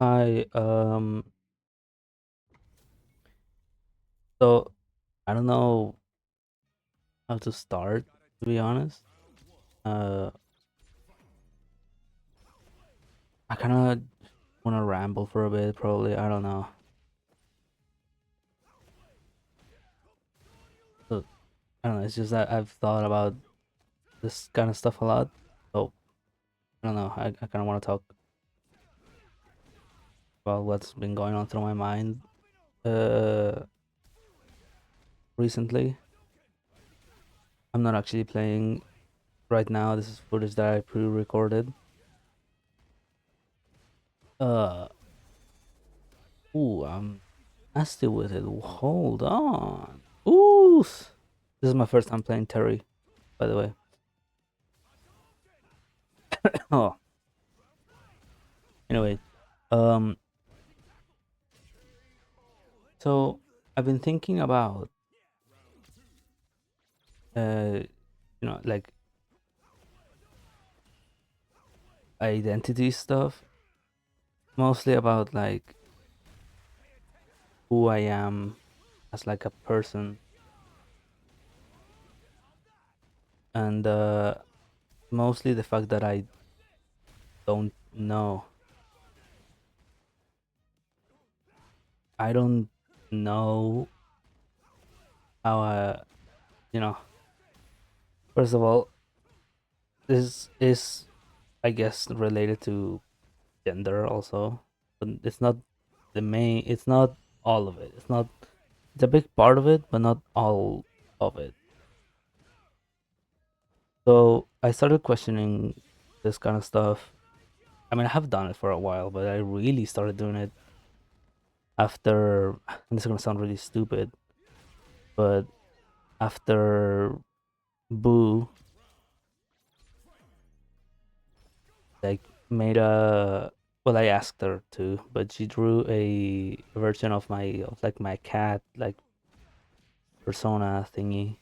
I so I don't know how to start, to be honest. Uh I kind of want to ramble for a bit, probably. I don't know. So, I don't know. It's just that I've thought about this kind of stuff a lot. So I don't know. I kind of want to talk about what's been going on through my mind uh recently. I'm not actually playing right now. This is footage that I pre-recorded. Uh, I'm nasty with it. Hold on. Ooh, this is my first time playing Terry, by the way. Oh, anyway, um, so I've been thinking about, uh, like identity stuff, mostly about like who I am as like a person, and mostly the fact that I don't know. I don't know how you know. First of all, this is, I guess, related to gender also, but it's not the main. It's not all of it. It's not. It's a big part of it, but not all of it. So I started questioning this kind of stuff. I mean, I have done it for a while, but I really started doing it after. And this is gonna sound really stupid, but after Boo like made a, well, I asked her to, but she drew a version of my cat like persona thingy.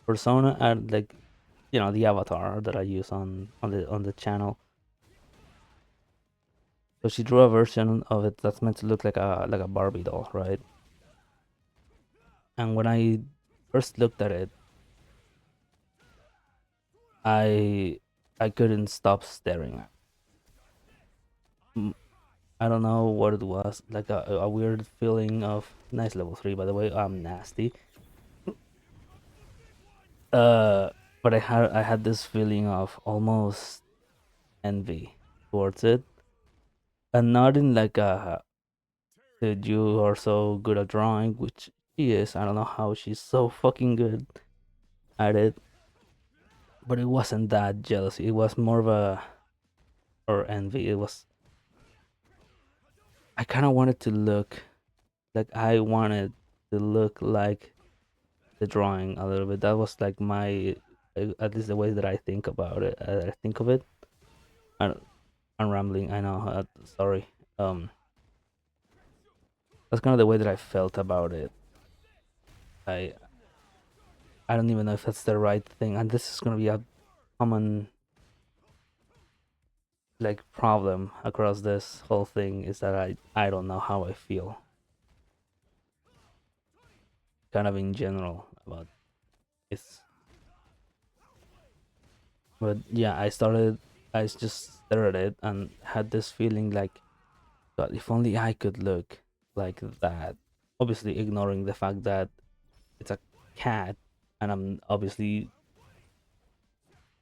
Persona and like, the avatar that I use on the channel. So she drew a version of it that's meant to look like a Barbie doll, right? And when I first looked at it, I I couldn't stop staring at. I don't know what it was, like a weird feeling of nice level 3, by the way. I'm nasty. Uh, but I had this feeling of almost envy towards it, and not in like a, dude, you are so good at drawing, which she is. I don't know how she's so fucking good at it, but it wasn't that jealousy. It was more of a, or envy. It was, I kind of wanted to look like I wanted to look like the drawing a little bit. That was like my, at least the way that I think about it. I think of it. I, I'm rambling. I know. Sorry. Um, that's kind of the way that I felt about it. I I don't even know if that's the right thing, and this is gonna be a common like problem across this whole thing, is that I don't know how I feel, kind of in general about this. But yeah, I just stared at it and had this feeling like, God, if only I could look like that. Obviously, ignoring the fact that it's a cat, and I'm obviously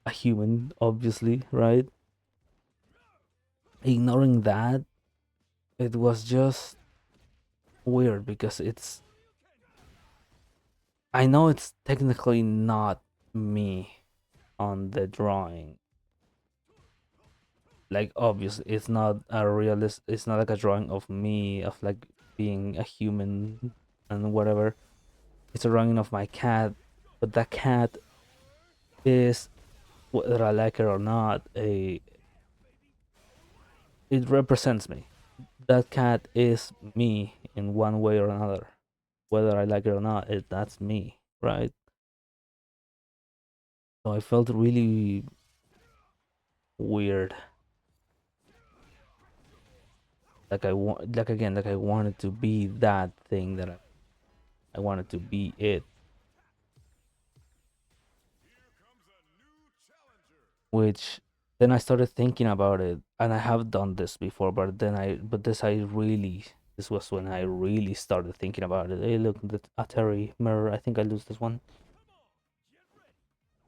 a human, obviously, right? Ignoring that, it was just weird because I know it's technically not me on the drawing. Like, obviously, it's not a realist. It's not like a drawing of me, of like being a human and whatever. It's a drawing of my cat, but that cat is, whether I like it or not, a it represents me. That cat is me in one way or another, whether I like it or not. That's me, right? So I felt really weird Like I want, like again, like I wanted to be that thing that I wanted to be it, which then I started thinking about it, and I have done this before, but this was when I really started thinking about it. Hey, look, the Atari mirror. I think I lose this one,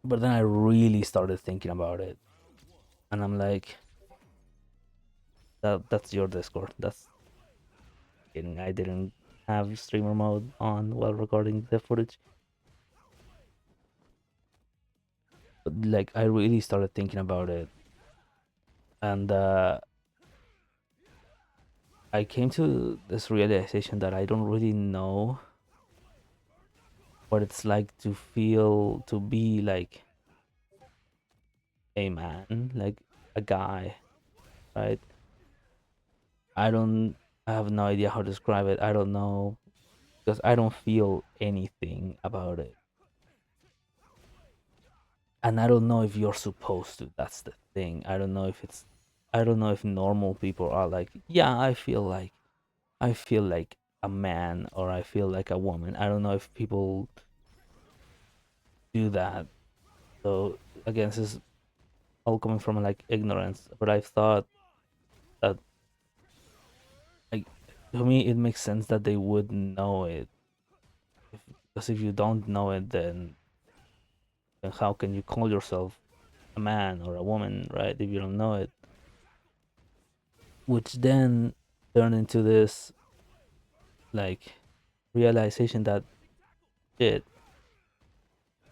but then I really started thinking about it, and I'm like, that's your Discord. That's kidding. I didn't have streamer mode on while recording the footage, but like I really started thinking about it, and I came to this realization that I don't really know what it's like to feel to be like a man, like a guy, right? I don't I have no idea how to describe it. I don't know because I don't feel anything about it. And I don't know if you're supposed to. That's the thing. I don't know if normal people are like, yeah, I feel like a man or I feel like a woman. I don't know if people do that. So again, this is all coming from like ignorance, but I thought that like to me it makes sense that they would know it because if you don't know it, then how can you call yourself a man or a woman, right? If you don't know it, which then turned into this like realization that shit,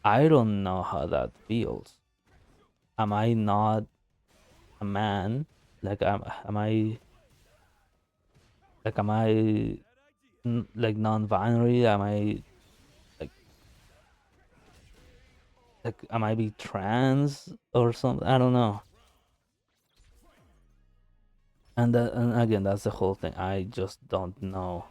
I don't know how that feels. Am I not a man? Like am I like non-binary? Like am I be trans or something? I don't know. And again, that's the whole thing. I just don't know.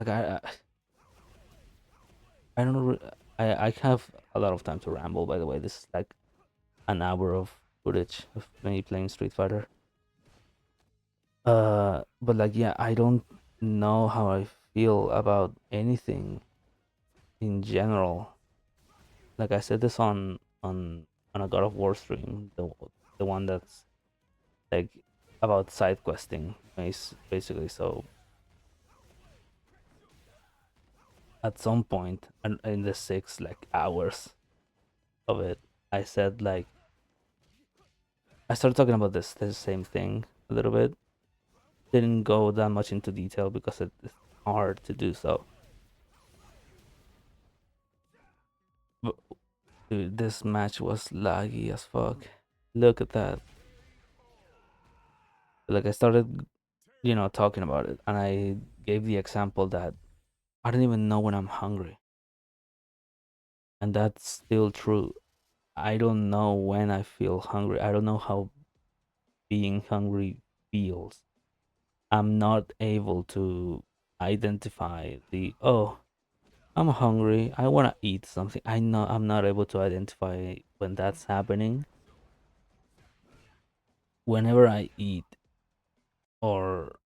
Like I don't re- I have a lot of time to ramble. By the way, this is like an hour of footage of me playing Street Fighter. But like yeah, I don't know how I feel about anything in general. Like I said this on a God of War stream, the one that's like about side questing, basically. So at some point in the 6 hours of it, I said like I started talking about this same thing a little bit. Didn't go that much into detail because it's hard to do so. But dude, this match was laggy as fuck. Look at that. Like I started, talking about it, and I gave the example that I don't even know when I'm hungry, and that's still true. I don't know when I feel hungry. I don't know how being hungry feels. I'm not able to identify I'm hungry. I want to eat something. I'm not able to identify when that's happening. Whenever I eat or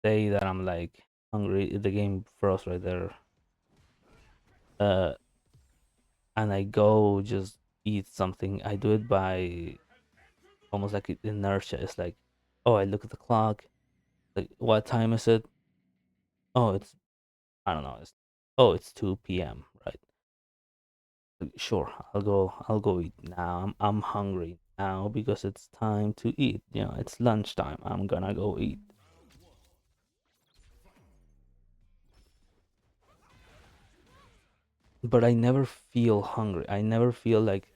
say that I'm like hungry, the game froze right there. Uh, and I go just eat something. I do it by almost like inertia. It's like, oh, I look at the clock. Like, what time is it? Oh, I don't know. It's 2 p.m. Right? Sure, I'll go eat now. I'm hungry now because it's time to eat. It's lunchtime. I'm gonna go eat. But I never feel hungry. I never feel like,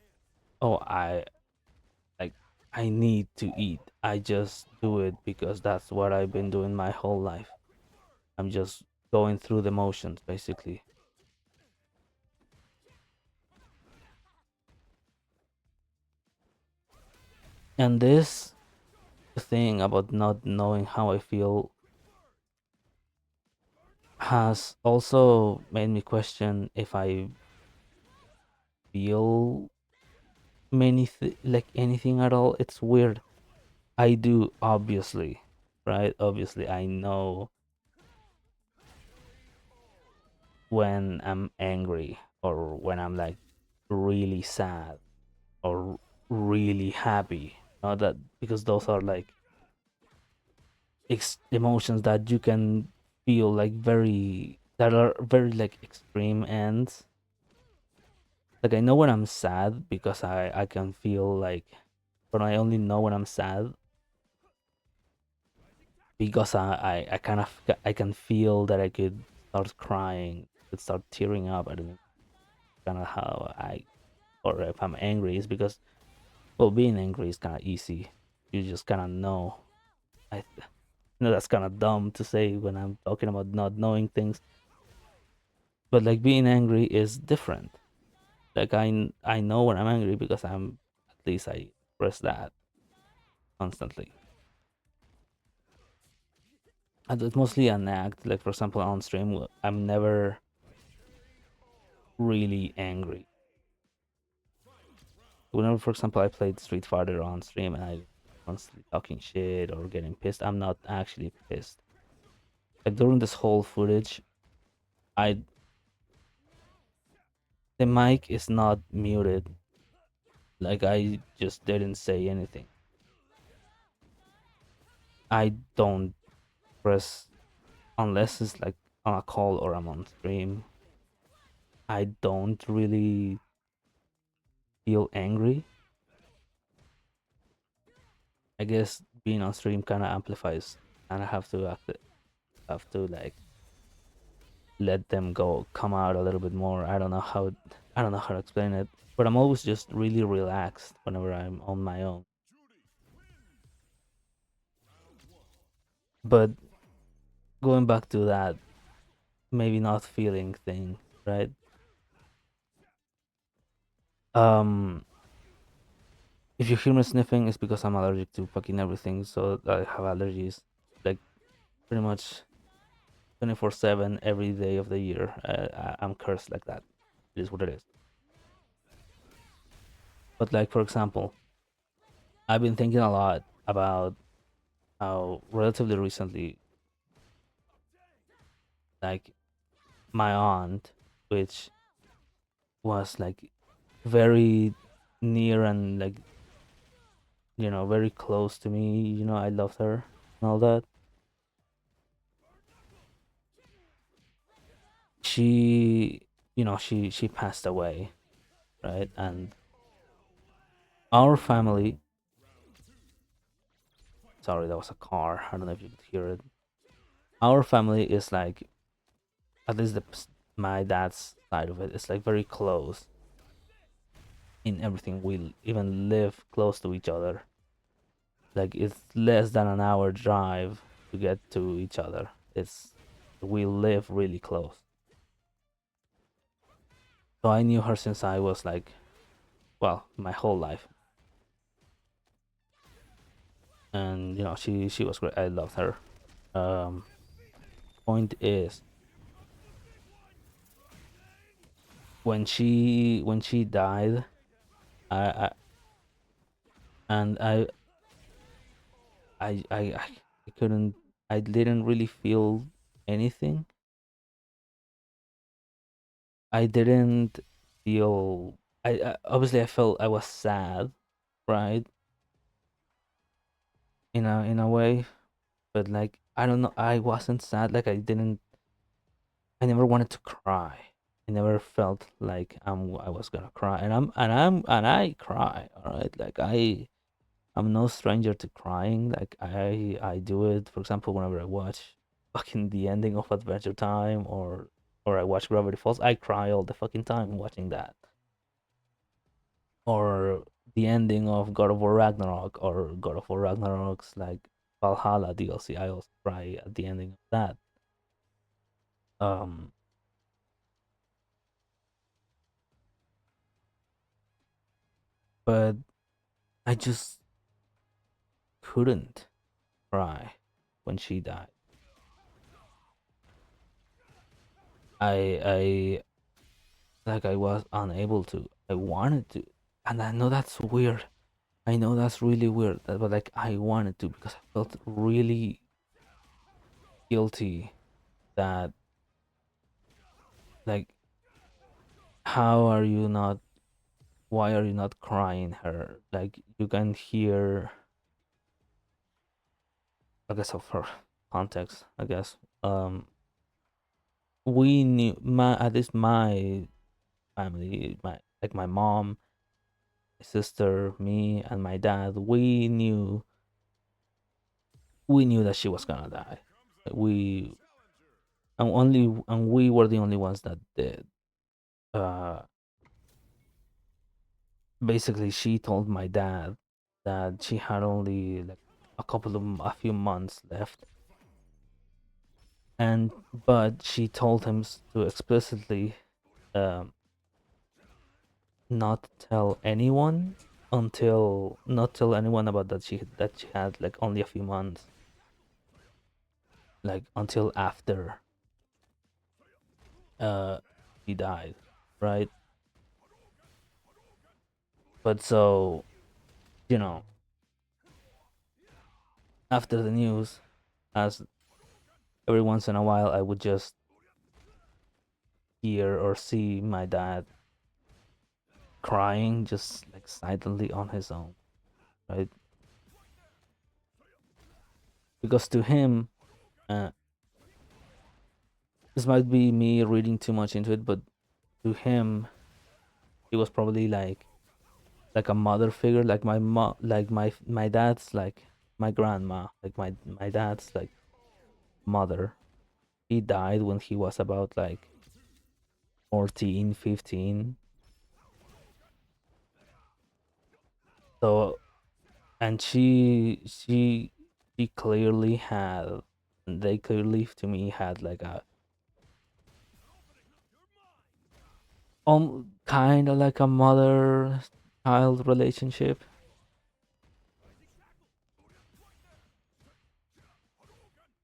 oh, like I need to eat. I just do it because that's what I've been doing my whole life. I'm just going through the motions basically. And this thing about not knowing how I feel has also made me question if I feel like anything at all. It's weird. I do, obviously, right? Obviously, I know when I'm angry or when I'm like really sad or really happy. That because those are like emotions that you can feel like that are very like extreme ends. Like I know when I'm sad because I can feel like, but I only know when I'm sad because I kind of I can feel that I could start crying, could start tearing up. I don't know, kind of how I, or if I'm angry is because, well, being angry is kind of easy. You just kind of know. I know that's kind of dumb to say when I'm talking about not knowing things, but like being angry is different. Like I know when I'm angry because at least I express that constantly. And it's mostly an act. Like for example, on stream, I'm never really angry. Whenever, for example, I played Street Fighter on stream and I constantly talking shit or getting pissed, I'm not actually pissed. Like during this whole footage, I the mic is not muted. Like I just didn't say anything. I don't press unless it's like on a call or I'm on stream. I don't really feel angry. I guess being on stream kind of amplifies, and I have to like let them come out a little bit more. I don't know how to explain it, but I'm always just really relaxed whenever I'm on my own. But going back to that maybe not feeling thing, right? Um, if you hear me sniffing, it's because I'm allergic to fucking everything. So I have allergies, like pretty much 24/7 every day of the year. I'm cursed like that. It is what it is. But like for example, I've been thinking a lot about how relatively recently, like my aunt, which was like very near and like very close to me. I loved her and all that. She, she passed away, right? And our family. Sorry, that was a car. I don't know if you could hear it. Our family is like, at least my dad's side of it is like very close in everything. We even live close to each other. Like it's less than an hour drive to get to each other. We live really close. So I knew her since I was like, well, my whole life. And she was great. I loved her. Um, Point is, when she died, I and I couldn't, I didn't really feel anything. I didn't feel. Obviously I felt I was sad, right? In a way, but like I don't know, I wasn't sad. Like I never wanted to cry. I never felt like I was gonna cry, and I cry. All right, like I'm no stranger to crying. Like I do it. For example, whenever I watch fucking the ending of Adventure Time or I watch Gravity Falls, I cry all the fucking time watching that. Or the ending of God of War Ragnarok or God of War Ragnarok's like Valhalla DLC. I also cry at the ending of that. Um, but I just couldn't cry when she died. I like I was unable to. I wanted to, and I know that's weird. I know that's really weird, but like I wanted to because I felt really guilty that like how are you not why are you not crying her? Like you can hear I guess of her context, I guess. We knew my at least my family, my mom, my sister, me and my dad, we knew that she was gonna die. We and we were the only ones that did. Uh Basically she told my dad that she had only like a few months left, and but she told him to explicitly um not tell anyone about that she had like only a few months, like until after uh he died, right? But so, you know, after the news, as every once in a while I would just hear or see my dad crying just like silently on his own, right? Because to him, uh, this might be me reading too much into it, but to him, he was probably like a mother figure, like my dad's like my grandma, like my dad's like mother. He died when he was about like 14, 15. So and she clearly had they clearly to me had like a kind of like a mother child relationship.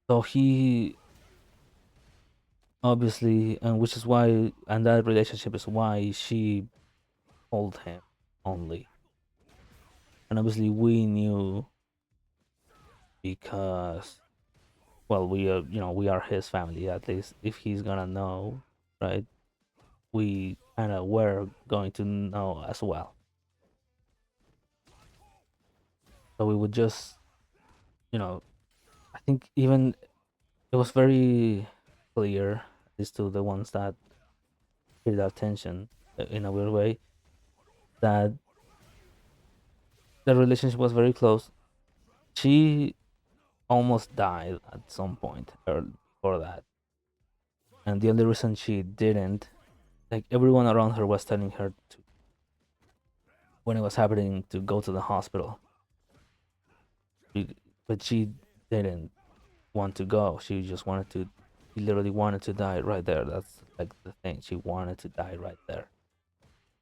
So he obviously, and which is why, and that relationship is why she told him only. And obviously we knew because, well, we are, we are his family, at least if he's gonna know, right? We kind of were going to know as well. So we would just, you know, I think even it was very clear, at least to the ones that paid attention in a weird way, that the relationship was very close. She almost died at some point or before that, and the only reason she didn't, like everyone around her was telling her to, when it was happening, to go to the hospital, but she didn't want to go. She just wanted to. She literally wanted to die right there. That's like the thing. She wanted to die right there,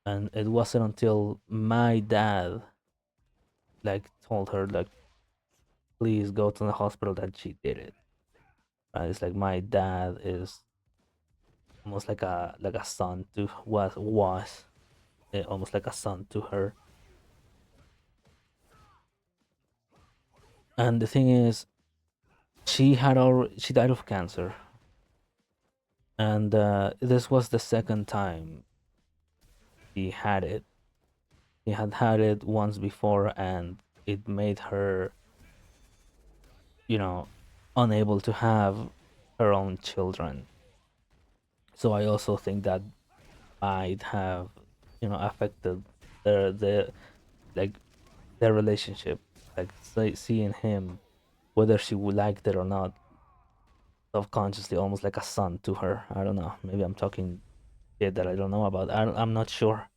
and it wasn't until my dad like told her like, please go to the hospital, that she did it. Right? It's like my dad is almost like a son to was almost like a son to her. And the thing is, she died of cancer, and this was the second time she had it. She had it once before, and it made her, you know, unable to have her own children. So I also think that might have, affected the like their relationship, like seeing him, whether she would liked it or not, subconsciously, almost like a son to her. I don't know. Maybe I'm talking shit that I don't know about. I'm not sure.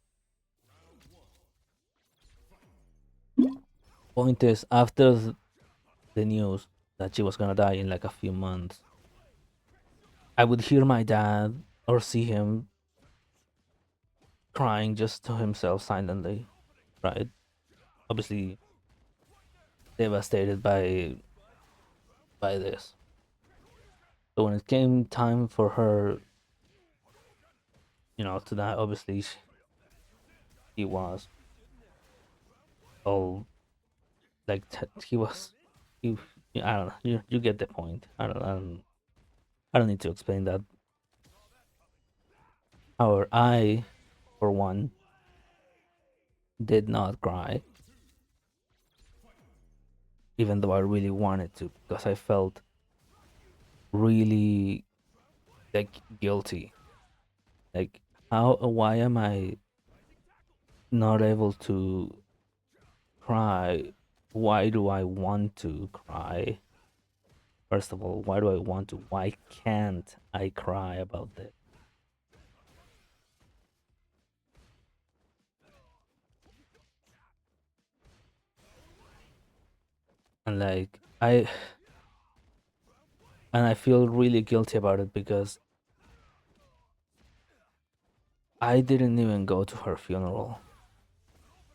Point is, after the news that she was gonna die in like a few months, I would hear my dad or see him crying just to himself silently, right? Obviously devastated by this. So when it came time for her tonight obviously he was all like he was he. I don't know. You get the point. I don't need to explain that. However, I, for one, did not cry, even though I really wanted to, because I felt really like guilty. Like, why am I not able to cry? Why do I want to cry? First of all, why do I want to? Why can't I cry about this? And like, I feel really guilty about it because I didn't even go to her funeral,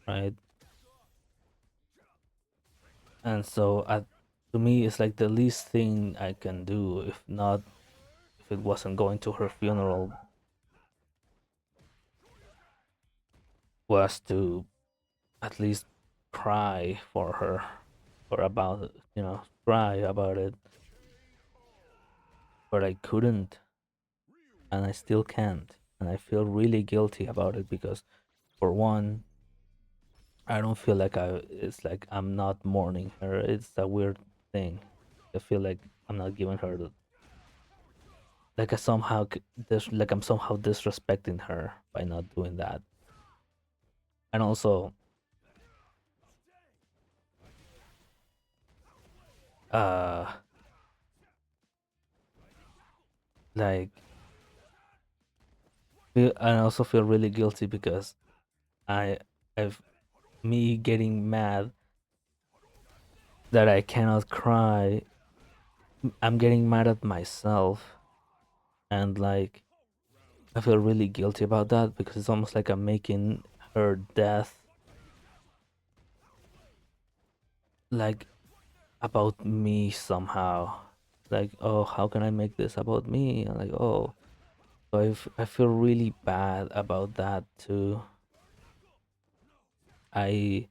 right? And so, to me, it's like the least thing I can do, if it wasn't going to her funeral, was to at least cry for her, or about it, cry about it. But I couldn't, and I still can't, and I feel really guilty about it because, for one, I don't feel like it's like I'm not mourning her. It's a weird thing. I feel like I'm not giving her like like I'm somehow disrespecting her by not doing that. And also, uh, like, I also feel really guilty because I have me getting mad that I cannot cry. I'm getting mad at myself, and like I feel really guilty about that because it's almost like I'm making her death like about me somehow. Like, oh, how can I make this about me? And like, oh, so I feel really bad about that too. I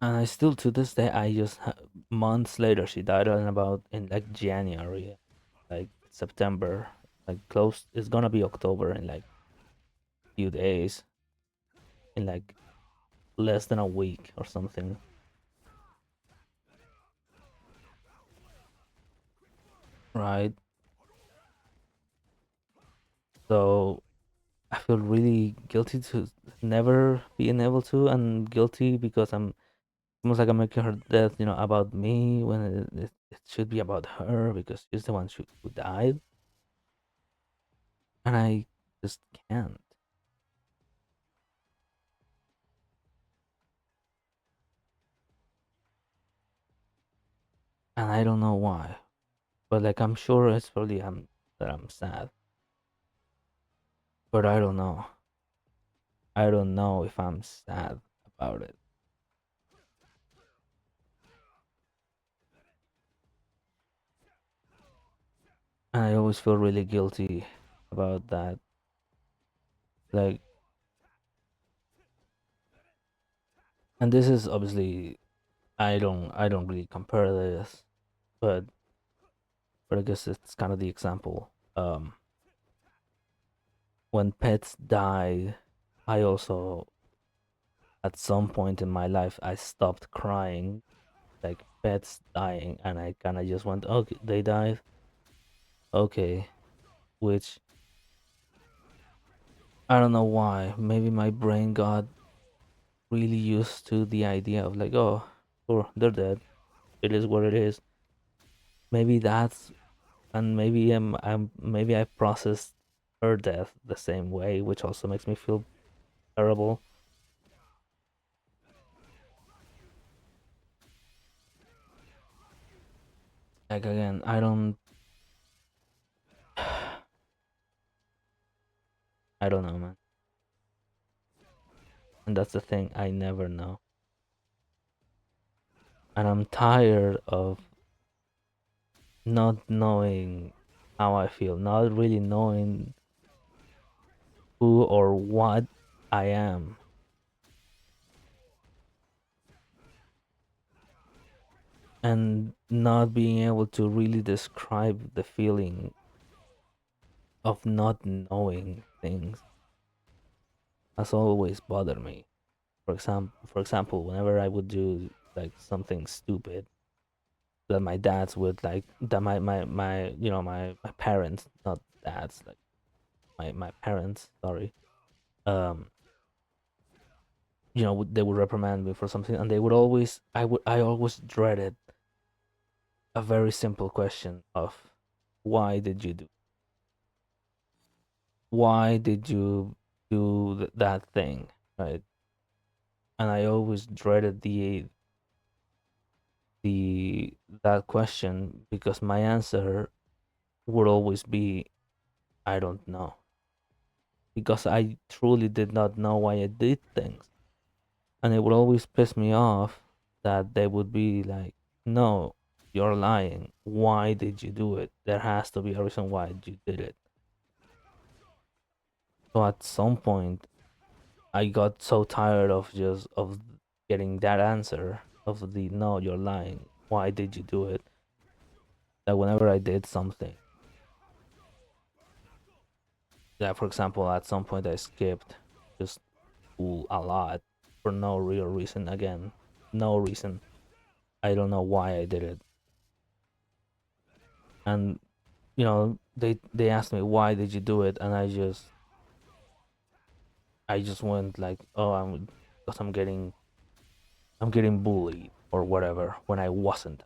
and I still, to this day, months later she died in like January, like September, like close. It's gonna be October in like few days, in like less than a week or something, right? So I feel really guilty to never being able to, and guilty because I'm almost like I'm making her death, about me when it should be about her because she's the one who died, and I just can't, and I don't know why. But like I'm sure it's probably that I'm sad, but I don't know. I don't know if I'm sad about it, and I always feel really guilty about that. Like, and this is obviously I don't really compare this, but I guess it's kind of the example. When pets die, I also, at some point in my life, I stopped crying, like pets dying, and I kind of just went, okay, they died, okay, which I don't know why. Maybe my brain got really used to the idea of like, oh, sure, they're dead. It is what it is. Maybe that's, and maybe maybe I processed her death the same way, which also makes me feel terrible. Like again, I don't know, man. And that's the thing, I never know. And I'm tired of not knowing. how I feel, not really knowing who or what I am, and not being able to really describe the feeling of not knowing things has always bothered me. For example, whenever I would do like something stupid that my dads would like, that my my parents, not dads, like my parents, sorry, um, they would reprimand me for something, and they would always, I always dreaded a very simple question of why did you do why did you do that thing, right? And I always dreaded the that question, because my answer would always be, I don't know, because I truly did not know why I did things. And it would always piss me off that they would be like, no, you're lying, why did you do it? There has to be a reason why you did it. So at some point I got so tired of just of getting that answer of the, no, you're lying, why did you do it, that whenever I did something, that for example at some point I skipped just school a lot for no real reason, again, no reason, I don't know why I did it. And they asked me, why did you do it? And I just went like, oh, because I'm getting bullied or whatever, when I wasn't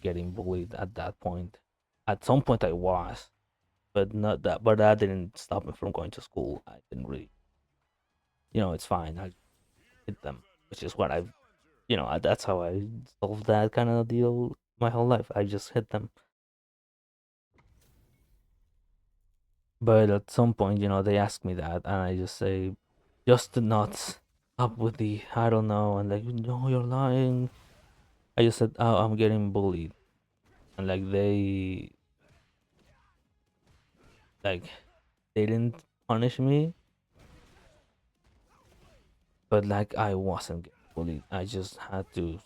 getting bullied at that point. At some point I was, but not that but that didn't stop me from going to school. I didn't really, it's fine. I hit them, which is what I've, that's how I solved that kind of deal my whole life. I just hit them. But at some point, they ask me that, and I just say, just to not stop with the I don't know, and like, no, you're lying. I just said, oh, I'm getting bullied, and like they didn't punish me, but like I wasn't getting bullied. I just had to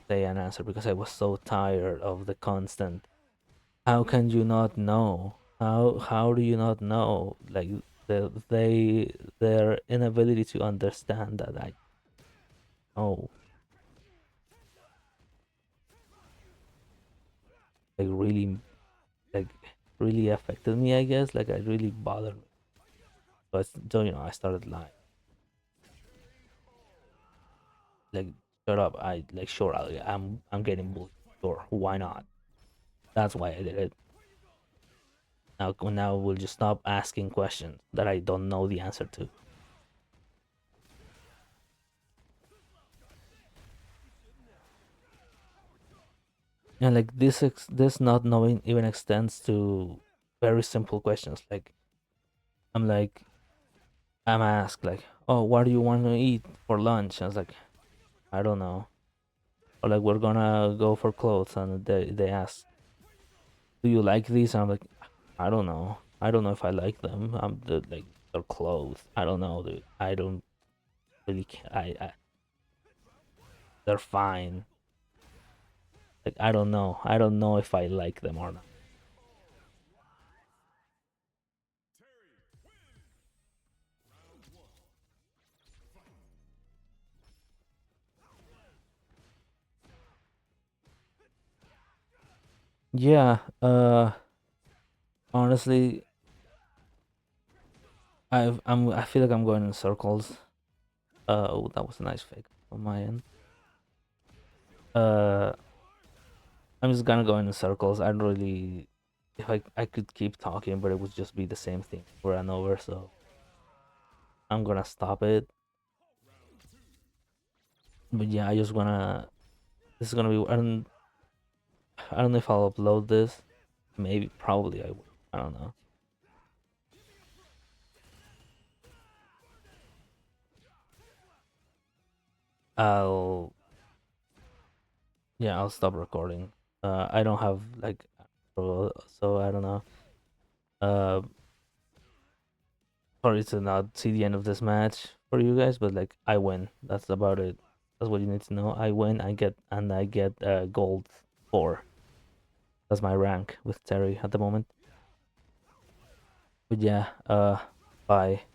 say an answer because I was so tired of the constant. How can you not know? How do you not know? Like their inability to understand that I know, like really, like really affected me. I guess like it really bothered me. So I started lying. Like, shut up. I like, sure, I'm getting bullied. Sure, why not? That's why I did it. Now we'll just stop asking questions that I don't know the answer to. And like this not knowing even extends to very simple questions. Like I'm like I'm asked like, oh, what do you want to eat for lunch? I was like, I don't know. Or like, we're gonna go for clothes, and they ask, do you like these? And I'm like, I don't know. I don't know if I like them. Like, they're clothes. I don't know, dude. I don't really. They're fine. Like, I don't know. I don't know if I like them or not. Yeah. Honestly, I feel like I'm going in circles. Oh, that was a nice fake on my end. Uh, I'm just gonna go in circles. I don't really. If I could keep talking, but it would just be the same thing over and over. So I'm gonna stop it. But yeah, I just wanna. This is gonna be. I don't know if I'll upload this. Maybe, probably I will. I don't know. I'll Yeah, I'll stop recording. I don't have like, so I don't know. Uh, sorry to not see the end of this match for you guys, but like I win. That's about it. That's what you need to know. I win. I get gold 4. That's my rank with Terry at the moment. But yeah, bye.